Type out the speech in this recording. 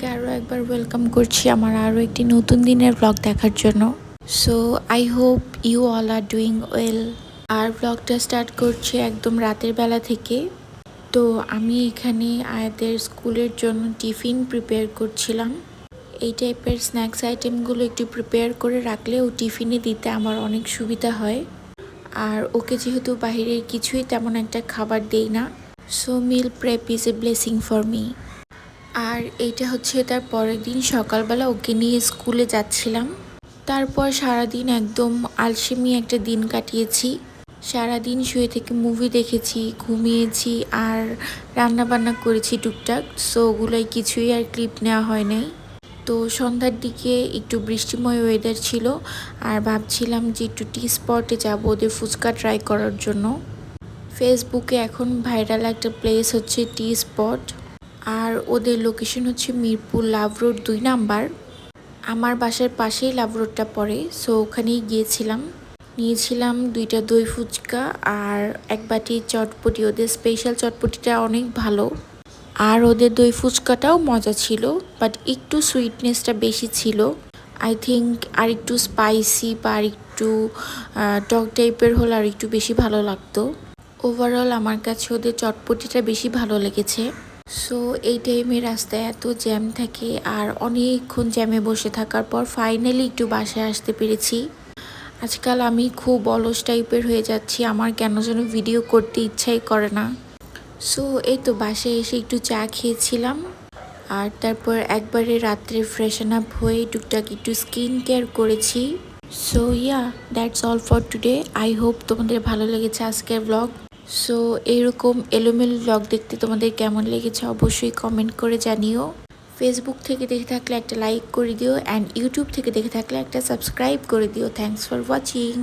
সবাইকে আরও একবার ওয়েলকাম করছি আমার আরও একটি নতুন দিনের ব্লগ দেখার জন্য। So I hope you all are doing well. আর ব্লগটা স্টার্ট করছি একদম রাতের বেলা থেকে। তো আমি এখানে আয়াদের স্কুলের জন্য টিফিন প্রিপেয়ার করছিলাম। এই টাইপের স্ন্যাক্স আইটেমগুলো একটু প্রিপেয়ার করে রাখলে ও টিফিনে দিতে আমার অনেক সুবিধা হয়। আর ওকে যেহেতু বাহিরের কিছুই তেমন একটা খাবার দেই না, so meal prep is a blessing for me. আর এইটা হচ্ছে তার পরের দিন সকালবেলা ওকে নিয়ে স্কুলে যাচ্ছিলাম। তারপর সারাদিন একদম আলসেমি একটা দিন কাটিয়েছি। সারাদিন শুয়ে থেকে মুভি দেখেছি, ঘুমিয়েছি আর রান্না বান্না করেছি টুকটাক। সো ওগুলোই কিছুই আর ক্লিপ নেওয়া হয় নাই। তো সন্ধ্যার দিকে একটু বৃষ্টিময় ওয়েদার ছিল আর ভাবছিলাম যে একটু টি স্পটে যাবো ওদের ফুচকা ট্রাই করার জন্য। ফেসবুকে এখন ভাইরাল একটা প্লেস হচ্ছে টি স্পট, আর ওদের লোকেশন হচ্ছে মিরপুর লাভ রোড 2 নাম্বার। আমার বাসার পাশেই লাভ রোডটা পড়ে, সো ওখানেই গিয়েছিলাম। নিয়েছিলাম 2টা দই ফুচকা আর 1 বাটি চটপটি। ওদের স্পেশাল চটপটিটা অনেক ভালো আর ওদের দই ফুচকাটাও মজা ছিল, বাট একটু সুইটনেসটা বেশি ছিল। আই থিঙ্ক আর একটু স্পাইসি বা আর একটু টক টাইপের হলে আর একটু বেশি ভালো লাগতো। ওভারঅল আমার কাছে ওদের চটপটিটা বেশি ভালো লেগেছে। সো এই টাইমে রাস্তায় এত জ্যাম থাকে আর অনেকক্ষণ জ্যামে বসে থাকার পর ফাইনালি একটু বাসায় আসতে পেরেছি। আজকাল আমি খুব অলস টাইপের হয়ে যাচ্ছি, আমার কেন যেন ভিডিও করতে ইচ্ছাই করে না। সো এই তো বাসায় এসে একটু চা খেয়েছিলাম আর তারপর একবারে রাত্রে ফ্রেশন আপ হয়ে টুকটাক একটু স্কিন কেয়ার করেছি। So yeah, that's all for today. I hope তোমাদের ভালো লেগেছে আজকের ব্লগ। সো এরকম এলোমেলো ব্লগ দেখতে তোমাদের কেমন লেগেছে অবশ্যই কমেন্ট করে জানিও। ফেসবুক থেকে দেখে থাকলে একটা লাইক করে দিও অ্যান্ড ইউটিউব থেকে দেখে থাকলে একটা সাবস্ক্রাইব করে দিও। Thanks for watching.